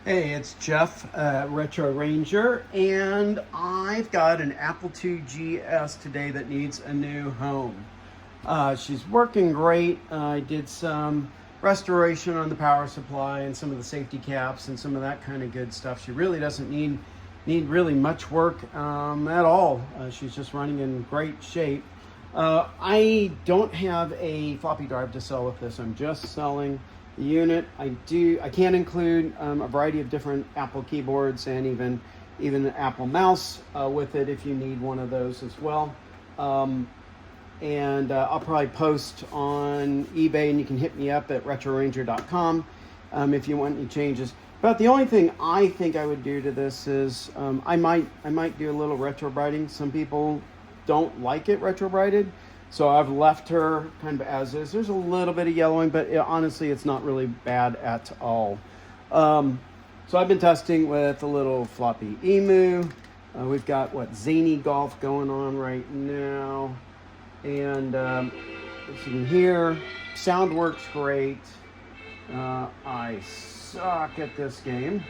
Hey, it's Jeff, Retro Ranger, and I've got an Apple IIgs today that needs a new home. She's working great. I did some restoration on the power supply and some of the safety caps and some of that kind of good stuff. She really doesn't need really much work at all. She's just running in great shape. I don't have a floppy drive to sell with this. I'm just selling the unit. I can include a variety of different Apple keyboards and even an Apple mouse with it if you need one of those as well. And I'll probably post on eBay, and you can hit me up at retroranger.com if you want any changes. But the only thing I think I would do to this is I might do a little retro brighting. Some people don't like it retro brighted, so I've left her kind of as is. There's a little bit of yellowing, but honestly, it's not really bad at all. So I've been testing with a little Floppy Emu. We've got zany golf going on right now, and as you can hear, sound works great. I suck at this game.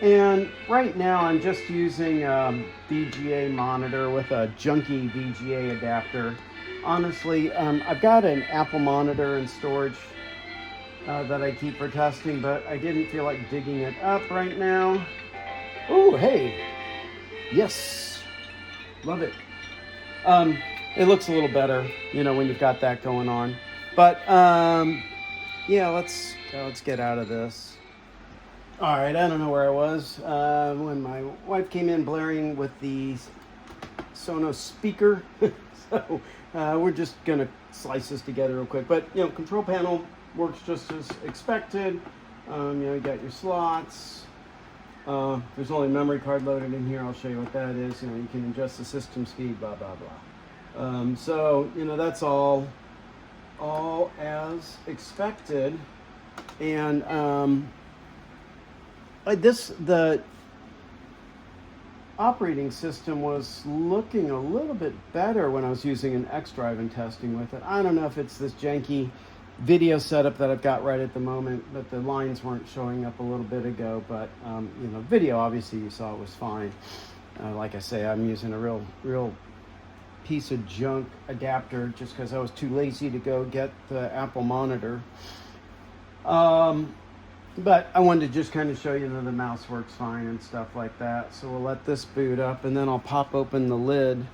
And right now I'm just using a VGA monitor with a junky VGA adapter. Honestly, I've got an Apple monitor in storage that I keep for testing, but I didn't feel like digging it up right now. Oh, hey. Yes. Love it. It looks a little better, when you've got that going on. But yeah, let's get out of this. All right, I don't know where I was when my wife came in blaring with the Sonos speaker. So we're just gonna slice this together real quick. But control panel works just as expected. You got your slots. There's only a memory card loaded in here. I'll show you what that is. You can adjust the system speed, blah blah blah. So that's all as expected. And the operating system was looking a little bit better when I was using an X drive and testing with it. I don't know if it's this janky video setup that I've got right at the moment, but the lines weren't showing up a little bit ago. But video, obviously you saw it was fine. Like I say, I'm using a real piece of junk adapter just because I was too lazy to go get the Apple monitor. But I wanted to just kind of show you that the mouse works fine and stuff like that. So we'll let this boot up, and then I'll pop open the lid,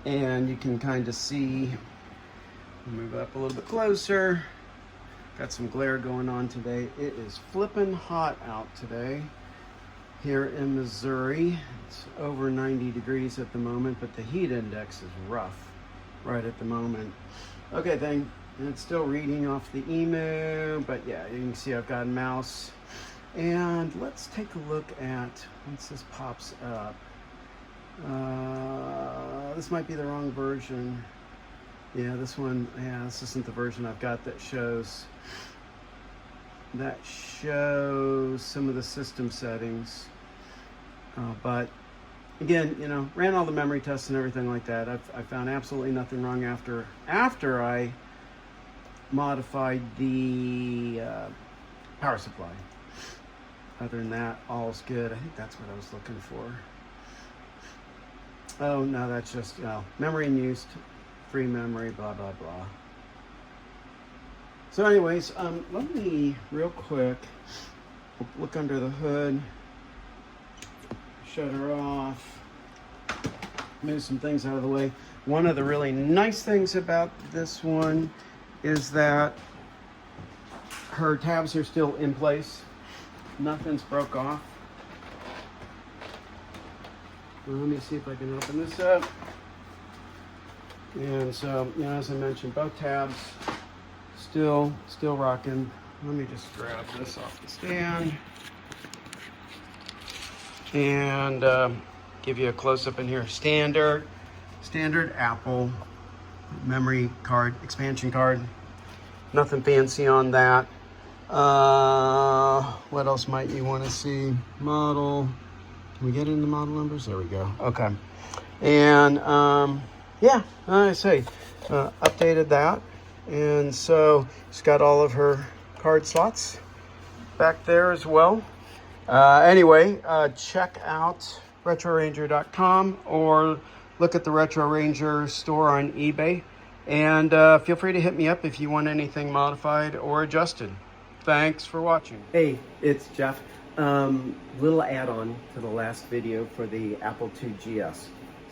and you can kind of see. Move up a little bit closer. Got some glare going on today. It is flipping hot out today here in Missouri. It's over 90 degrees at the moment, but the heat index is rough right at the moment. Okay, then. And it's still reading off the Emu, but yeah, you can see I've got a mouse. And let's take a look at, once this pops up, this might be the wrong version. Yeah, this isn't the version I've got that shows some of the system settings. But again, ran all the memory tests and everything like that. I found absolutely nothing wrong after I modified the power supply. Other than that, all's good. I think that's what I was looking for. Oh no, that's just memory in use, free memory, blah blah blah. So anyways, let me real quick look under the hood, shut her off, move some things out of the way. One of the really nice things about this one is that her tabs are still in place. Nothing's broke off. Well, let me see if I can open this up. And so, as I mentioned, both tabs still rocking. Let me just grab this off the stand and give you a close-up in here. Standard Apple memory card, expansion card. Nothing fancy on that. What else might you want to see? Model. Can we get into model numbers? There we go. Okay. And yeah, I say updated that. And so it's got all of her card slots. back there as well. Anyway, check out retroranger.com or look at the Retro Ranger store on eBay. And feel free to hit me up if you want anything modified or adjusted. Thanks for watching. Hey, it's Jeff. Little add-on to the last video for the Apple IIgs.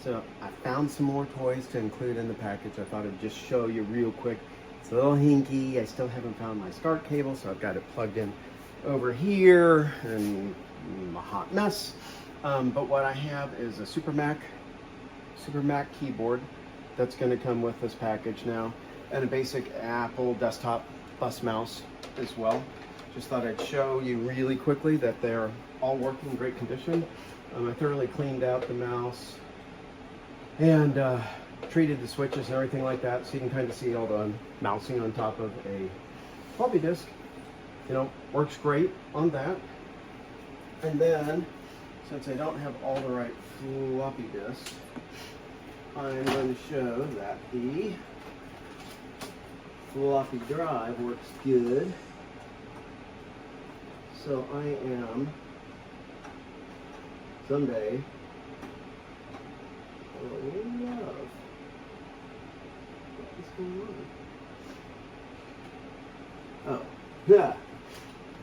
So I found some more toys to include in the package. I thought I'd just show you real quick. It's a little hinky. I still haven't found my SCART cable, so I've got it plugged in over here and a hot mess. But what I have is a Super Mac keyboard that's going to come with this package now, and a basic Apple desktop bus mouse as well. Just thought I'd show you really quickly that they're all working in great condition. I thoroughly cleaned out the mouse and treated the switches and everything like that, so you can kind of see all the mousing on top of a floppy disk. You know, works great on that. And then, since I don't have all the right floppy disks, I'm going to show that the floppy drive works good. So I am someday, oh love, what is going on? Oh, yeah,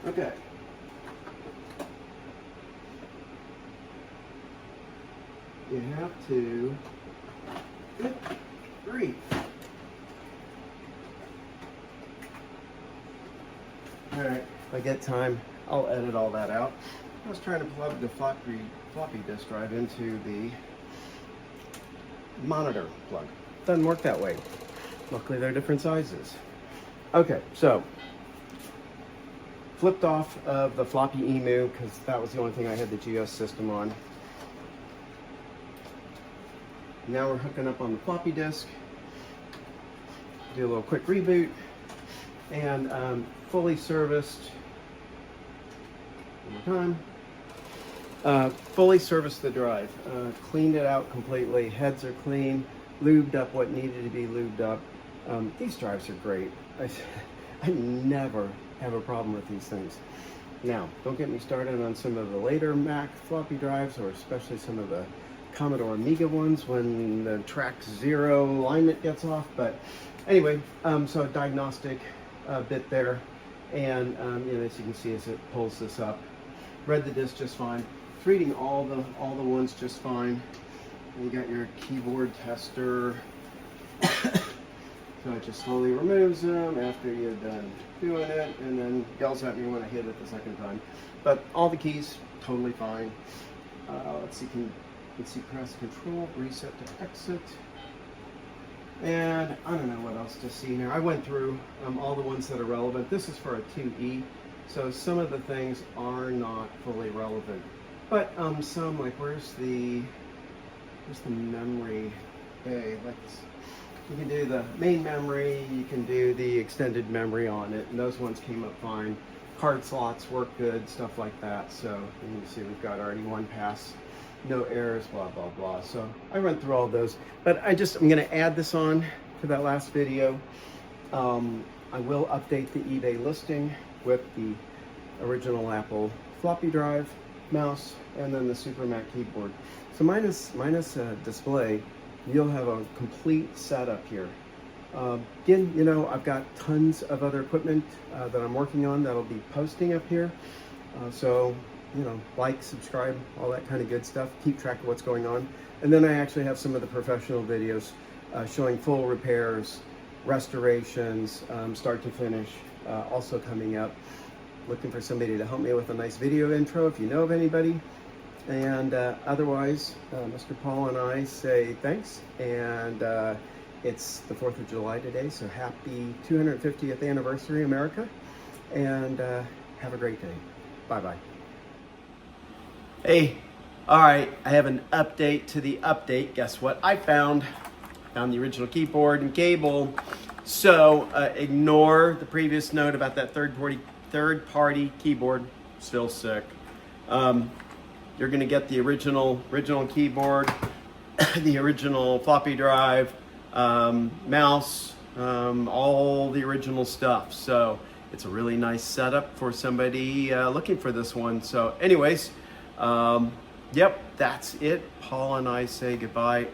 okay. You have to, good grief. All right, if I get time, I'll edit all that out. I was trying to plug the floppy disk drive into the monitor plug. Doesn't work that way. Luckily, they're different sizes. Okay, so flipped off of the Floppy Emu because that was the only thing I had the GS system on. Now we're hooking up on the floppy disk. Do a little quick reboot and fully serviced. One more time. Fully serviced the drive. Cleaned it out completely. Heads are clean. Lubed up what needed to be lubed up. These drives are great. I never have a problem with these things. Now, don't get me started on some of the later Mac floppy drives, or especially some of the Commodore Amiga ones when the track 0 alignment gets off. But anyway, so diagnostic bit there, and you know, as you can see as it pulls this up, read the disk just fine. It's reading all the ones just fine. And you got your keyboard tester. So it just slowly removes them after you're done doing it, and then yells at me when I hit it the second time. But all the keys totally fine. Let's see, let's see, press control, reset to exit. And I don't know what else to see here. I went through all the ones that are relevant. This is for a 2E, so some of the things are not fully relevant. But some, like where's the memory bay? You can do the main memory, you can do the extended memory on it, and those ones came up fine. Card slots work good, stuff like that. So you can see we've got already one pass, no errors, blah, blah, blah. So I went through all those, but I'm gonna add this on to that last video. I will update the eBay listing with the original Apple floppy drive, mouse, and then the Super Mac keyboard. So minus display, you'll have a complete setup here. Again, you know, I've got tons of other equipment that I'm working on that'll be posting up here. So, you know, like, subscribe, all that kind of good stuff. Keep track of what's going on. And then I actually have some of the professional videos showing full repairs, restorations, start to finish, also coming up. Looking for somebody to help me with a nice video intro if you know of anybody. And otherwise, Mr. Paul and I say thanks, and it's the 4th of July today, so happy 250th anniversary, America, and have a great day. Bye-bye. Hey, all right, I have an update to the update. Guess what I found? Found the original keyboard and cable. So ignore the previous note about that third-party keyboard. Still sick. You're going to get the original keyboard, the original floppy drive, mouse, all the original stuff. So it's a really nice setup for somebody looking for this one. So anyways, yep, that's it. Paul and I say goodbye.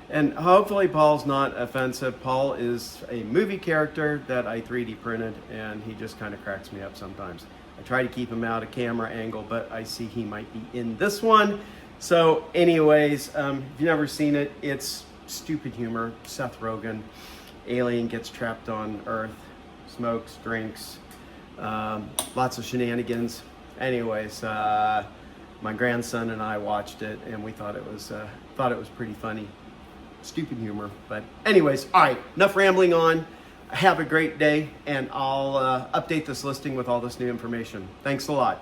And hopefully Paul's not offensive. Paul is a movie character that I 3D printed, and he just kind of cracks me up sometimes. I try to keep him out of camera angle, but I see he might be in this one. So anyways, if you've never seen it, it's stupid humor. Seth Rogen, alien gets trapped on Earth, smokes, drinks, lots of shenanigans. Anyways, my grandson and I watched it, and we thought it was pretty funny. Stupid humor. But anyways, all right, enough rambling on. Have a great day, and I'll update this listing with all this new information. Thanks a lot.